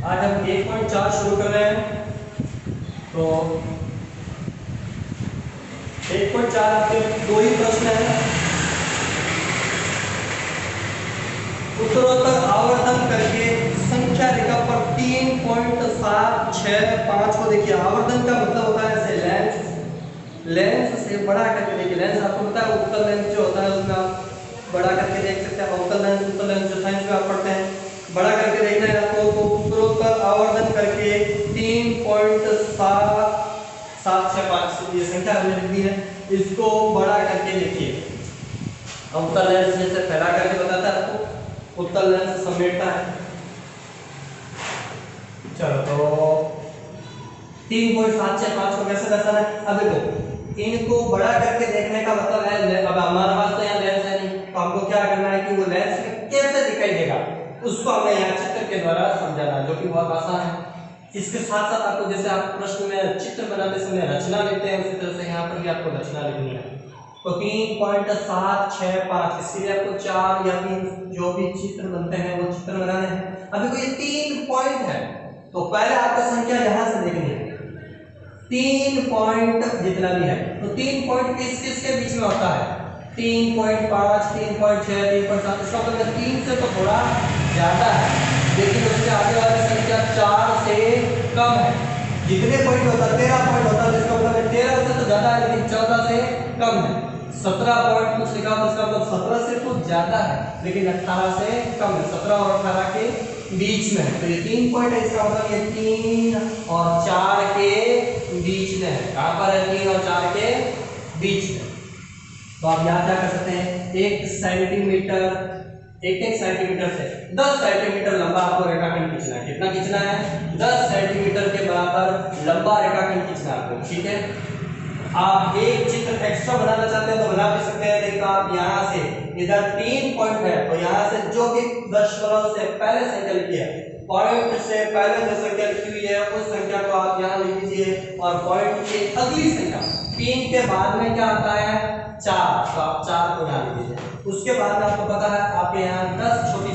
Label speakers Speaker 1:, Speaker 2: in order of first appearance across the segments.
Speaker 1: आज हम 1.4 शुरू कर रहे हैं। तो 1.4 आपके दो ही प्रश्न है। उत्तरोत्तर आवर्धन करके संख्या रेखा पर 3.765 को देखिए। आवर्धन का मतलब होता है ऐसे लेंस से बड़ा करके देखिए। लेंस आपको पता है उत्तल लेंस जो होता है उसमें आप बड़ा करके देख सकते हैं। अवतल लेंस उत्तल लेंस जो साइंस में आप पढ़ते हैं बड़ा करके देखना है आपको। तो उत्तरोत्तर आवर्धन करके 3.765 ये संख्या हमने लिख दी है, इसको बड़ा करके लिखिए। अवतल लेंस जैसे फैला करके बताता है आपको, उत्तल लेंस समेटता है। चलो तो 3.765 को कैसे दर्शाना है? अब देखो इनको बड़ा करके देखने का मतलब है, अब हमारे पास तो यहाँ लेंस है नहीं, तो हमको क्या करना है कि वो लेंस कैसे दिखाई देगा उसको हमें यहाँ चित्र के द्वारा समझाना है, जो कि बहुत आसान है। इसके साथ साथ आपको जैसे आप प्रश्न में चित्र बनाते समय रचना लिखते हैं उसी तरह से यहाँ पर भी आपको रचना लिखनी है। तो 3.765 इसके लिए आपको 4 या 3 जो भी चित्र बनते हैं वो चित्र बनाने हैं। अभी कोई 3 पॉइंट है तो पहले आपको संख्या यहाँ से देखनी है। 3 पॉइंट जितना भी है तो 3 पॉइंट किस किस के बीच में होता है? 3.5, 3.6, 3.7। इसका मतलब 3 से तो थोड़ा ज्यादा है, लेकिन उसके आगे वाली संख्या 4 से कम है। जितने पॉइंट होता है 13 पॉइंट होता है, इसका मतलब 13 से तो ज्यादा है लेकिन 14 से कम है। 17 पॉइंट कुछ लिखा तो इसका मतलब 17 से कुछ ज्यादा है लेकिन 18 से कम है। 17 और 18 के बीच में है। तो ये 3 पॉइंट है, इसका मतलब ये 3 और 4 के बीच में है। कहां पर है? 3 और 4 के बीच में। तो आप यहाँ क्या कर सकते हैं? 1 सेंटीमीटर से 10 सेंटीमीटर लंबा आपको रेखाखंड खींचना है। कितना खींचना है? 10 सेंटीमीटर के बराबर लंबा रेखाखंड खींचना है आपको। ठीक है, आप एक चित्र एक्स्ट्रा बनाना चाहते हैं तो बना भी सकते हैं, लेकिन आप यहाँ से इधर 3 पॉइंट है तो यहाँ से जो भी दशमलव से पहले संख्या लिखी है, पॉइंट से पहले जो संख्या लिखी हुई है उस संख्या को आप यहाँ लिख दीजिए और पॉइंट की अगली संख्या 3 के बाद में क्या आता है? 4, तो आप 4 को यहाँ लिख दीजिए। उसके बाद में आपको पता है आपके यहाँ 10 छोटी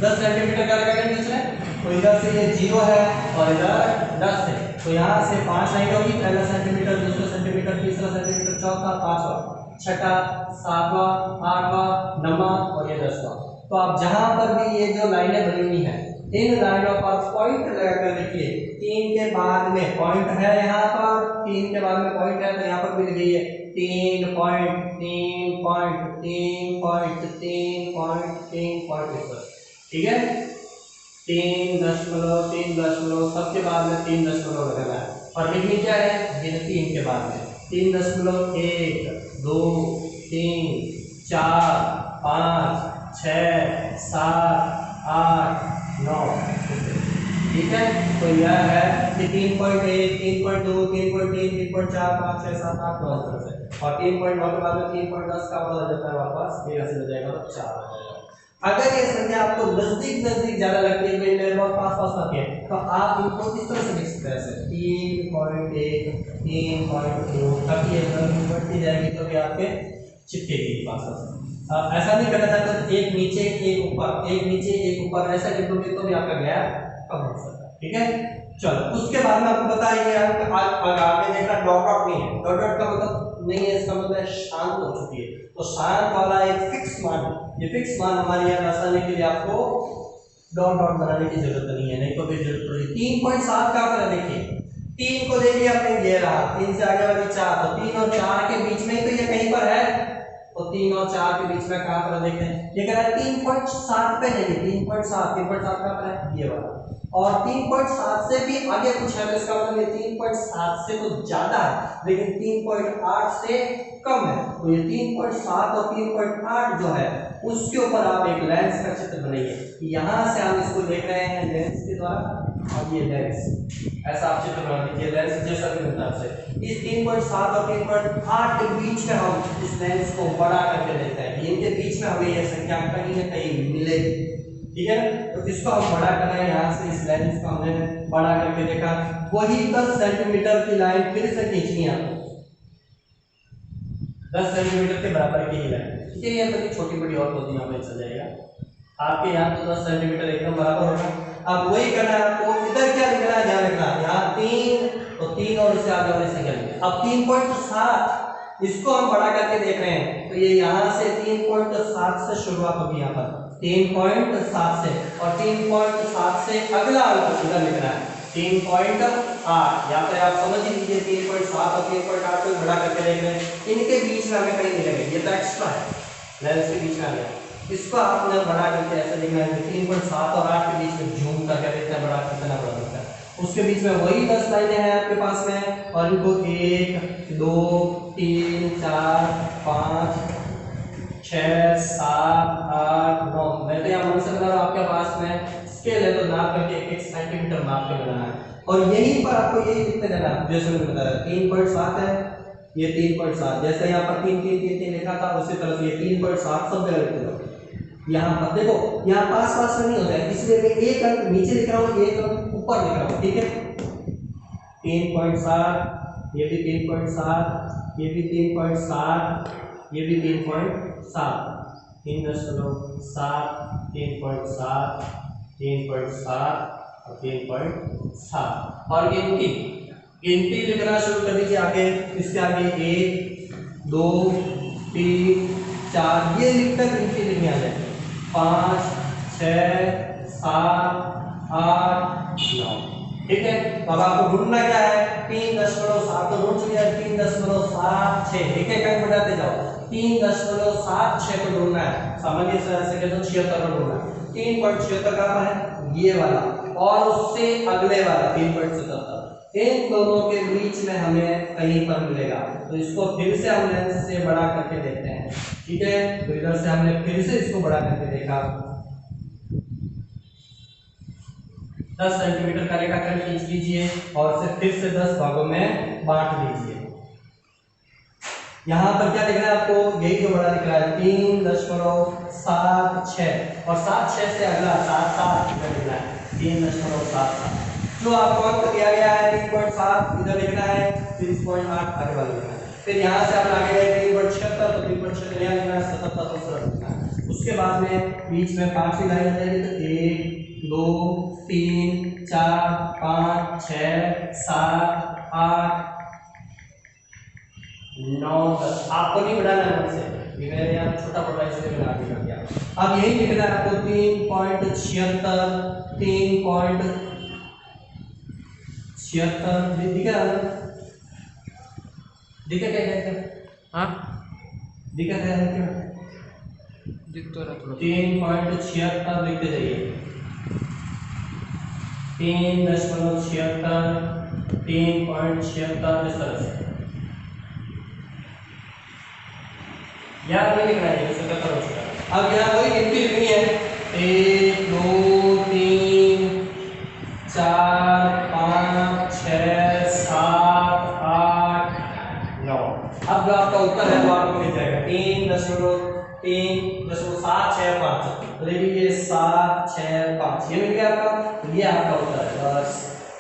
Speaker 1: 10 सेंटीमीटर का रेखाखंड खींचना है, तो इधर से ये 0 है और इधर 10 है, तो यहाँ से 5 लाइन होगी। पहला सेंटीमीटर, दूसरा सेंटीमीटर, तीसरा सेंटीमीटर, चौथा, पांचवा, छठा, सातवां, आठवां, नौवां और ये 10वां। तो आप जहां पर भी ये जो लाइनें बनी हुई हैं इन लाइनों पर पॉइंट लगाकर लिखिए। 3 के बाद में पॉइंट है, यहाँ पर 3 के बाद में पॉइंट है तो यहाँ पर भी लिखिए 3 point, 3 point, 3 point, 3 point, 3 point. ठीक है, 3 दशमलव सबके बाद में 3 दशमलव लगाना है और लिखनी क्या है? गिनती इनके बाद में 3.1, 2, 3, 4, 5, 6, 7, 8, 9। ठीक है, तो यह है कि 3.1, 3.2, 3.3, 3.4, 5, 6, 7, 8, 9 से, और 3.9 के बाद में 3.10 का बदल जाता है वापस, 13 से हो जाएगा तो 4 हो जाएगा। अगर ये संख्या आपको नजदीक ज्यादा लगती है, बहुत पास आती है, तो आप इनको इस तरह से लिख सकते हैं 3.1, 3.2, ताकि ये बढ़ती जाएगी तो भी आपके चिपकेगी पास। ऐसा नहीं करना चाहते तो एक नीचे एक ऊपर, एक नीचे एक ऊपर, ऐसा लिख दोगे तो भी आपका गैप कम हो सकता है। ठीक है, चलो उसके बाद में आपको बताइए आगे देखना डॉट डॉट नहीं है। डॉट डॉट का मतलब नहीं है, इसका मतलब शांत हो चुकी है, तो शांत वाला एक फिक्स मान, ये फिक्स मान हमारे यहाँ दर्शाने के लिए आपको डॉट डॉट बनाने की जरूरत नहीं है, नहीं तो फिर जरूरत पड़ेगी। 3.7 का आपने देखिए, 3 को देखिए आपने ले रहा, 3 से आगे वाली 4, तो 3 और 4 के बीच में तो ये कहीं पर है, तो 3 और 4 के बीच में कहां पर देखते हैं? ये कह रहा है 3.7 पे नहीं, 3.7 का है ये वाला, और 3.7 से भी आगे कुछ है तो इसका मतलब ये 3.7 से तो ज्यादा है लेकिन 3.8 से कम है। तो ये 3.7 और 3.8 जो है उसके ऊपर आप एक लेंस का चित्र बनाइए। यहाँ से हम इसको देख रहे हैं लेंस के द्वारा, और ये लेंस ऐसा आप चित्र बना दीजिए लेंस जैसा भी बनता है आपसे। इस 3.7 और 3.8 के बीच में हम इस लेंस को बड़ा करके देखते हैं, इनके बीच में हमें यह संख्या कहीं ना कहीं मिलेगी। ठीक है, तो इसको हम बड़ा कर रहे हैं, यहाँ से इस लाइन को हमने बड़ा करके देखा। वही 10 सेंटीमीटर की लाइन फिर से खींचनी है आपको, 10 सेंटीमीटर के बराबर की ही लाइन। ठीक है, ये तो छोटी बड़ी और होती है हमें चल जाएगा। आपके यहाँ तो 10 सेंटीमीटर एकदम बराबर होगा। अब वही करना है आपको, इधर क्या लिखना है, ध्यान रखना, यहाँ 3 तो 3 और उससे आगे वाले सेकंड। अब 3.7 इसको हम बड़ा करके देख रहे हैं, तो ये यहाँ से 3.7 से शुरुआत होगी, यहाँ पर 3.7 से, और 3.7 से अगला अंक इधर लिखना है 3.8। यहाँ पर आप समझ ही लीजिए 3.7 और 3.8 को बड़ा करके देख रहे हैं, इनके बीच में हमें कहीं मिलेंगे, ये तो एक्स्ट्रा है, लेंस के बीच में आ गया, इसको आपने बड़ा करके ऐसे लिखना है 3.7 और 8 के बीच में झूम करके देखते हैं बड़ा कितना बड़ा होता है। उसके बीच में वही 10 लाइनें हैं आपके पास में, और इनको 1 2 3 4 5 6 7 8 9, मैं तो यहाँ मन से बना रहा हूँ, आपके पास में स्केल है तो नाप करके 1 सेंटीमीटर नाप के बनाना है, और यहीं पर आपको यही लिखते जाना है, जैसे मैंने बताया 3.7 है, ये 3.7, जैसे यहाँ पर 3 3 3 3 लिखा था उसी तरह से ये 3.7 सब जगह लिख दो। यहाँ पर देखो, यहाँ पास में नहीं होता है, इसलिए मैं एक अंक नीचे लिख रहा हूँ, एक अंक ऊपर लिख रहा हूँ, ठीक है। 3.7, ये भी 3.7, ये भी 3.7, ये भी 3.7, 3.7, 3.7, 3.7 और 3.7, और गिनती लिखना शुरू कर दीजिए आगे, इसके आगे 1 2 3 4, ये लिखकर गिनती लिखनी आ जाए, 5 6 7 8 9, ठीक है। तो अब आपको ढूंढना क्या है, 3.7 तो ढूंढ चुके हैं, 3.76, एक एक अंक बढ़ाते जाओ, 3.76 को ढूंढना है, सामान्य से कह दो 76 को ढूंढना है, 3.76 कहाँ है, ये वाला, और उससे अगले वाला 3.77, इन दोनों के बीच में हमें कहीं पर मिलेगा, तो इसको फिर से हम लेंस से बड़ा करके देखते हैं, ठीक है। तो इधर से हमने फिर से इसको बड़ा करके देखा, 10 सेंटीमीटर का रेखाखंड खींच लीजिए और उसे फिर से 10 भागों में बांट दीजिए। यहाँ पर क्या लिखना है आपको, यही जो बड़ा लिख रहा है 3.76, और 7.6 से अगला 7.7 इधर लिखना है 3.77, जो आपको अंक दिया गया है 3.7 इधर लिखना है, 3.8 आगे वाला लिखना है, फिर यहाँ से आप आगे गए 3.76 तो 3.76 यहाँ लिखना है, 77 दूसरा लिखना है, उसके बाद में बीच में 5वीं लाइन आ जाएगी, तो 1 2 3 4 5 6 7 8 9 10, आपको नहीं बढ़ाना है मन से, ये मेरे यहाँ छोटा पड़ रहा है इसलिए मैंने आगे कर दिया। अब यही लिखना है आपको 3.76, 3.76 दिखा दिखा क्या हाँ दिखा क्या दिख तो रहा थोड़ा, 3.76 लिखते जाइए, 3.76 3.76 इस तरह से, यहाँ नहीं लिखना है, 77 हो चुका है। अब यहाँ कोई गिनती लिखनी है, 1 2 3 4 5 6 7 8 9, अब जो आपका उत्तर है वो आपको मिल जाएगा 3.765, तो देखिए 765 ये मिल गया आपका, तो ये आपका उत्तर है, बस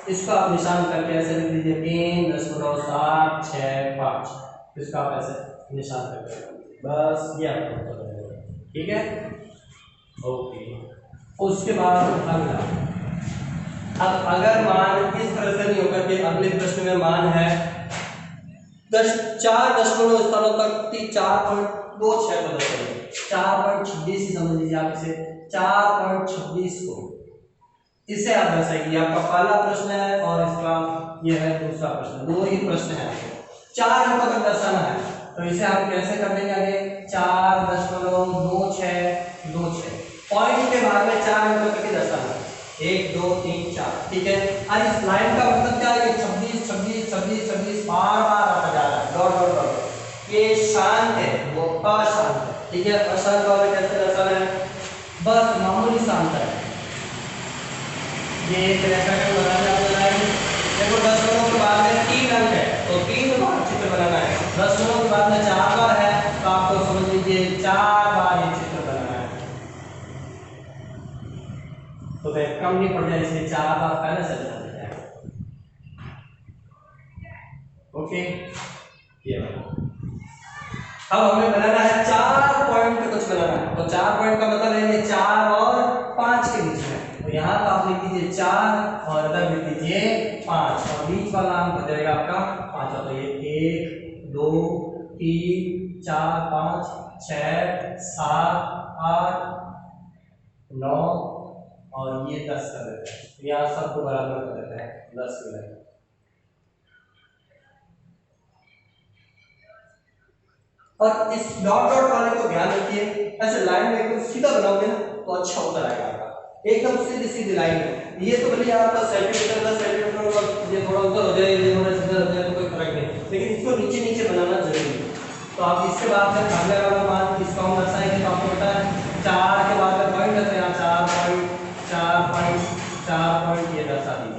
Speaker 1: इसको आप निशान करके ऐसे लिख दीजिए 3.765, इसका आप ऐसे निशान करके बस ये आपका उत्तर है, ठीक है, ओके। उसके बाद अगला, अब अगर मान इस तरह से नहीं होकर के अगले प्रश्न में मान है 4 दशमलव स्थानों तक 4.26 को दर्शाइए, 4.26 ही समझ लीजिए आप इसे, 4.26 को इसे आप दर्शाइए, आपका पहला प्रश्न है और इसका ये है दूसरा प्रश्न, दो ही प्रश्न है आपको, 4 अंकों तक दर्शाना है, तो इसे आप कैसे कर देंगे आगे, 4.2626 पॉइंट के बाद में 4 अंकों तक ही दर्शाना है, 1 2 3 4, ठीक है। आज इस लाइन का मतलब क्या है, 26 26 26 26 बार बार आता जा रहा है, डॉट डॉट डॉट, ये शांत है, वो अशांत है, ठीक है। अशांत वाला कैसे दर्शाना है, बस मामूली शांत है, ये एक रेखाखंड बनाना है, देखो 10 के बाद में 3 अंक है तो 3 बार चित्र बनाना है, 10 के बाद में 4 बार है तो आपको समझ लीजिए 4 बार ये चित्र बनाना है, तो कम नहीं पड़ जाए इसलिए 4 बार पहले से बना दिया है, ओके। ये अब हमें बनाना है 4 पॉइंट पे कुछ बनाना है, तो 4 पॉइंट का मतलब है ये 4 और 5 के बीच में, तो यहाँ तो आप लिख दीजिए 4 और इधर लिख दीजिए 5 और बीच वाला अंक हो जाएगा आपका 5। तो ये 1 2 3 4 5 6 7 8 9 और ये 10 कर देते हैं। तो यहाँ सबको बराबर कर देते हैं 10 मिनट। और इस डॉट डॉट वाले को ध्यान रखिए, ऐसे लाइन में एकदम सीधा बनाओगे ना तो अच्छा उत्तर आएगा आपका, एकदम सीधी सीधी लाइन में। ये तो भले आपका सेंटीमीटर का सेंटीमीटर का ये थोड़ा ऊपर हो जाए, ये थोड़ा सीधा हो जाए तो कोई फर्क नहीं, लेकिन इसको नीचे नीचे बनाना जरूरी है। तो आप इसके बाद में अगले वाला मान इसको हम दर्शाएंगे तो आपको पता है 4 के बाद में पॉइंट है, यहाँ 4 पॉइंट ये दर्शा दीजिए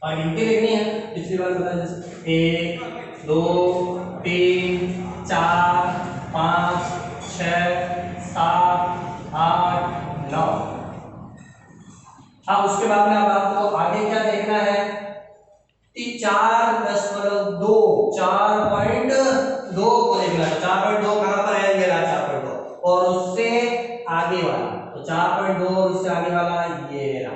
Speaker 1: और गिनती लिखनी है। पिछली बार बताया जैसे 1 2 3 4 5 6 7 8 9। अब उसके बाद में अब आपको आगे क्या देखना है, 4.2 4.2 को देखना है। 4.2 कहां पर है, ये रहा 4.2 और उससे आगे वाला, तो 4.2 और उससे आगे वाला ये रहा।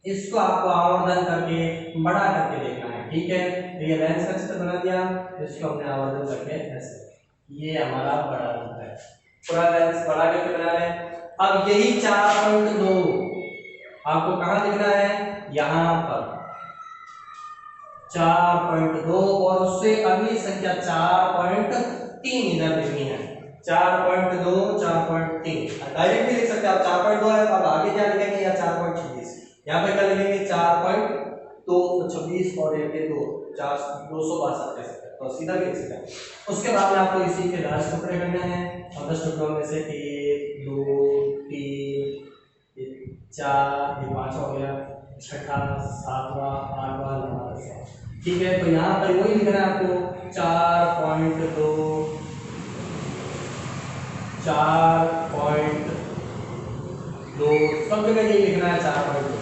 Speaker 1: इसको आपको आवर्धन करके बड़ा करके देखना है, ठीक है। तो ये लेंस का चित्र बना दिया, इसको हमने आवर्धन करके ऐसे, ये हमारा बड़ा रूप है। पूरा लेंस बड़ा करके बना लें। अब यही 4.2 आपको कहां दिखना है, यहां पर 4.2 और उससे अगली संख्या 4.3 इधर लिखनी है। 4.2 4.3 डायरेक्ट भी लिख सकते हैं आप, 4.2 है अब आगे क्या लिखेंगे या 4.26, यहाँ पे क्या लिखेंगे 4.226 और 1 2 4 262 कह सकते हैं, तो सीधा भी लिख सकते हैं। उसके बाद में आपको इसी के 10 टुकड़े करने हैं और 10 टुकड़ों में से 1 2 3 4 ये 5 हो गया, छठा 7वां 8वां 9वां 10वां, ठीक है। तो यहाँ पर वही लिखना है आपको 4.2 सब जगह यही लिखना है 4.2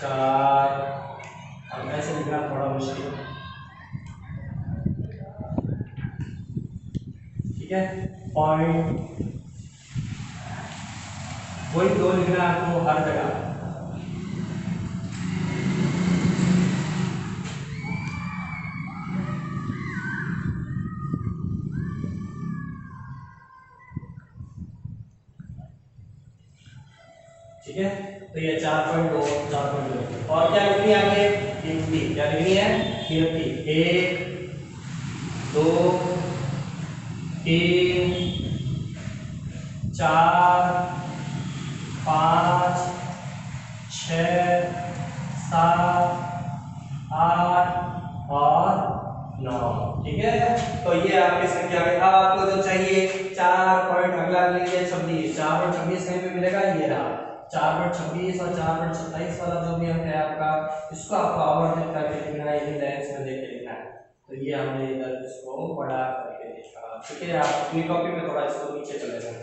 Speaker 1: 4। अब ऐसे लिखना थोड़ा मुश्किल, ठीक है। पॉइंट वही 2 लिखना है आपको हर जगह। ठीक है, तो ये 4.2 4.2 और क्या लिखनी है आगे, गिनती क्या लिखनी है, गिनती 1 2 3 4 5 6 7 8 और 9, ठीक है। तो ये आपकी संख्या है। अब आपको जो चाहिए 4 पॉइंट अगला लीजिए 26, 4.26 कहीं पे मिलेगा, ये रहा 4.26 और 4.27 वाला जो भी अंक है आपका, इसको आपको आवर्धित करके लिखना है, यही लेंस में देख के लिखना है। तो ये हमने इधर इसको बड़ा करके लिखा, ठीक है। आप अपनी कॉपी में थोड़ा इसको नीचे चले जाए।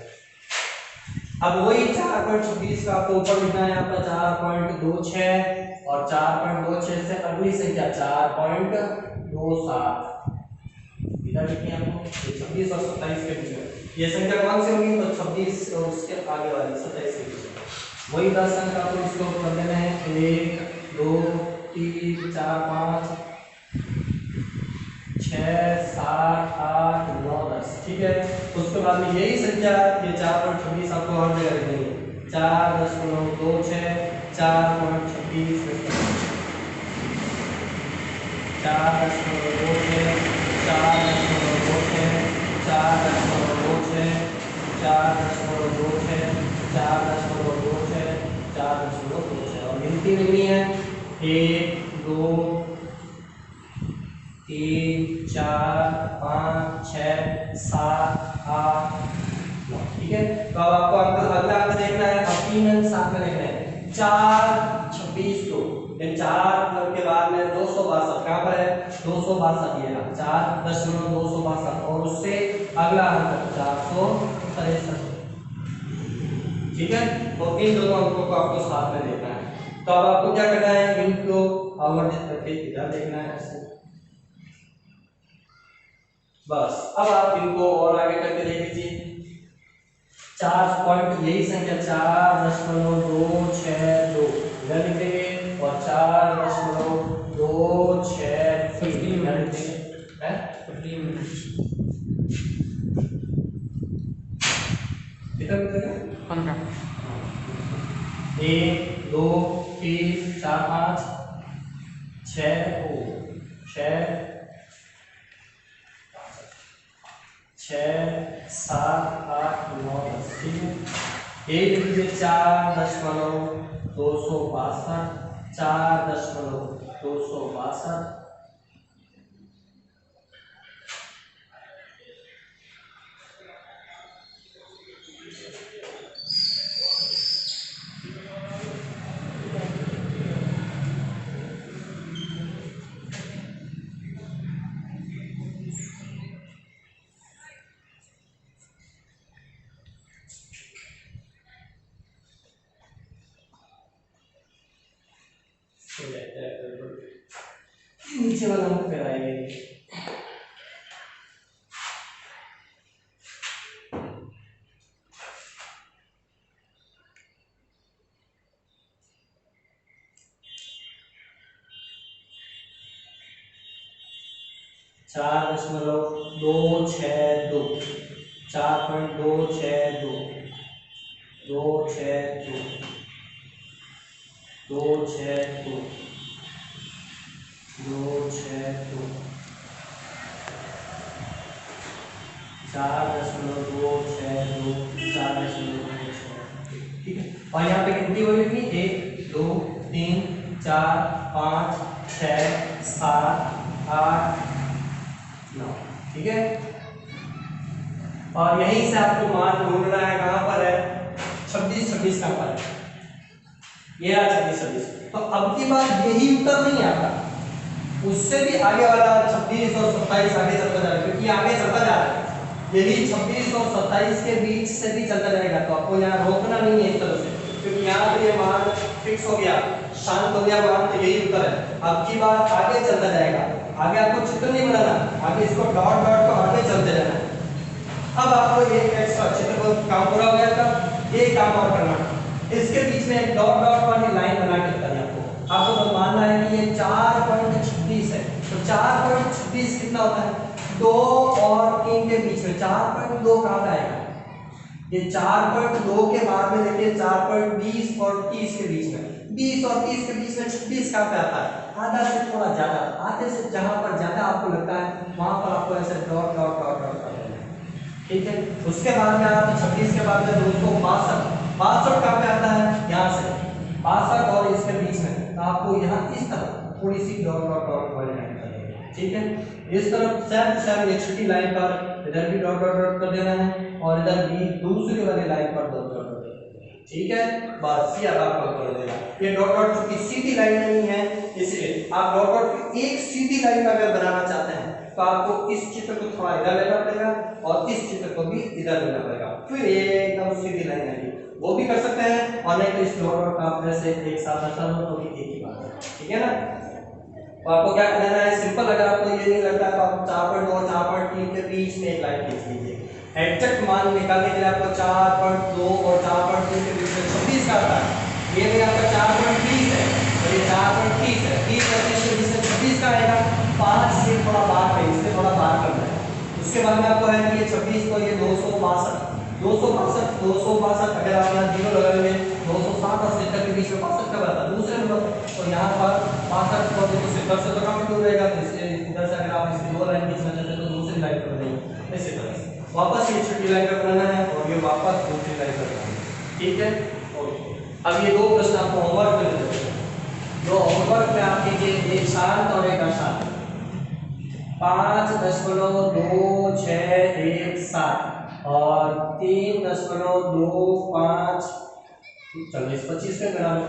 Speaker 1: अब वही 4.26 का आपको ऊपर लिखना है आपका 4.26 और 4.26 से अगली संख्या 4.27 इधर लिखनी है आपको। 26 और 27 के बीच में ये संख्या कौन सी होगी, तो 26 और उसके आगे वाली 27 के बीच में वही 10 अंक आपको इसको कर देना है। 1 2 3 4 5 6 7 8 9 10, ठीक है। उसके बाद में यही संख्या ये 4.26 आपको हर जगह लिखनी है। 4.26 4.26 4.26 और गिनती लिखनी है 1 2 3 4 5 6 7 8 9, ठीक है। तो अब आपको अगला अंक देखना है, अब 3 अंक साथ में देखना है। 4.26 2 इन 4 के बाद में 262 कहां पर है, 262 ये रहा 4.262 और उससे अगला अंक 463, ठीक है। तो इन दोनों अंकों को आपको साथ में देखना है। तो अब आपको क्या करना है, इनको आवर्धित करके इधर देखना है ऐसे, बस अब आप इनको और आगे करके देख लीजिए। 4 पॉइंट यही संख्या 4.262 इधर लिखेंगे और 4.263 इधर लिखेंगे। 15 मिनट कितना मिलेगा? 15। 1 2 3 4 5 6 7 8 9 10 ठीक है। ये लिखिए 4.262 4.262 नीचे वाला हम कराएंगे। चार दशमलव 262 4.262 262 262 262 4.262 4.262 ठीक है। और यहाँ पे गिनती हो रही थी 1 2 3 4 5 6 7 8 9 ठीक है। और यहीं से आपको मान ढूंढना है, कहां पर है 26 26 कहां पर है, ये रहा 26 26। तो अब की बात यही उत्तर नहीं आता, उससे भी आगे वाला 26 और 27 आगे चलता जाएगा, क्योंकि आगे चलता जा रहा है। यही 26 और 27 के बीच से भी चलता जाएगा, तो आपको यहाँ रोकना नहीं है इस तरह से, क्योंकि यहाँ पे ये मान फिक्स हो गया, शांत हो गया मान, तो यही उत्तर है। अब की बात आगे चलता जाएगा, आगे आपको चित्र नहीं बनाना, आगे इसको डॉट डॉट को आगे चलते जाना है। अब आपको एक एक्स्ट्रा चित्र को काम पूरा हो गया था, ये काम और करना, इसके बीच में एक डॉट डॉट वाली लाइन बना के बतानी आपको तो मानना है कि ये 4.26 है। तो 4.26 कितना होता है 2 और 3 के बीच में 4.2 कहां पे आएगा, ये 4.2 के बाद में देखिए 4.20 और 30 के बीच में, 20 और 30 के बीच में 26 कहां पे आता है, आधा से थोड़ा ज्यादा, आधे से जहां पर ज्यादा आपको लगता है वहां पर आपको ऐसे डॉट डॉट डॉट डॉट कर देना है ठीक है। उसके बाद में आप 26 के बाद में 262 कहां पे आता है, यहां से 62 और इसके बीच में, तो आपको यहाँ इस तरह थोड़ी सी डॉट डॉट डॉट वाली लाइन कर देंगे ठीक है। इस तरफ सेम ये छोटी लाइन पर इधर भी डॉट डॉट डॉट कर देना है और इधर भी दूसरी वाली लाइन पर डॉट डॉट डॉट ठीक है। बस ये अब आपको कर देगा, ये डॉट डॉट चूंकि सीधी लाइन नहीं है इसलिए आप डॉट डॉट की एक सीधी लाइन अगर बनाना चाहते हैं तो आपको इस चित्र को थोड़ा इधर लेना पड़ेगा और इस चित्र को भी इधर लेना पड़ेगा, फिर ये एकदम सीधी लाइन आएगी। वो भी कर सकते हैं और नहीं तो इस डॉट डॉट का आप जैसे एक साथ रखा हो तो भी एक ही बात है ठीक है ना। तो आपको क्या करना है, सिंपल, अगर आपको ये नहीं लगता तो आप 4.2 और 4.3 के बीच में एक लाइन खींच लीजिए। एग्जैक्ट मान निकालने के लिए आपको 4.2 और 4.3 के बीच में 26 का आता है, ये भी आपका 4.30 है और ये 4.30 है, 30 और 30 के बीच में 26 का आएगा, 5 से थोड़ा बाहर है, इससे थोड़ा बाहर करना है। उसके बाद में आपको है कि ये 26 को ये 262 अगर आप यहाँ जीरो लगाएंगे 260 और 70 के बीच में 62 का आता है दूसरे नंबर, तो यहाँ पर 62 को 70 से तो काफी दूर रहेगा, तो इससे इधर से अगर आप इसकी दो लाइन खींचना चाहते हैं तो दूसरी लाइन पर बनाइए, इसी तरह से वापस ये छोटी लाइन पर बनाना है और ये वापस दूसरी लाइन पर बनाना है ठीक है। अब ये दो प्रश्न आपको होमवर्क में देते हैं, जो होमवर्क में आप कीजिए, एक शांत और एक अशांत, 5.2617 और 3.25, चलो इस 25 पे करा लो।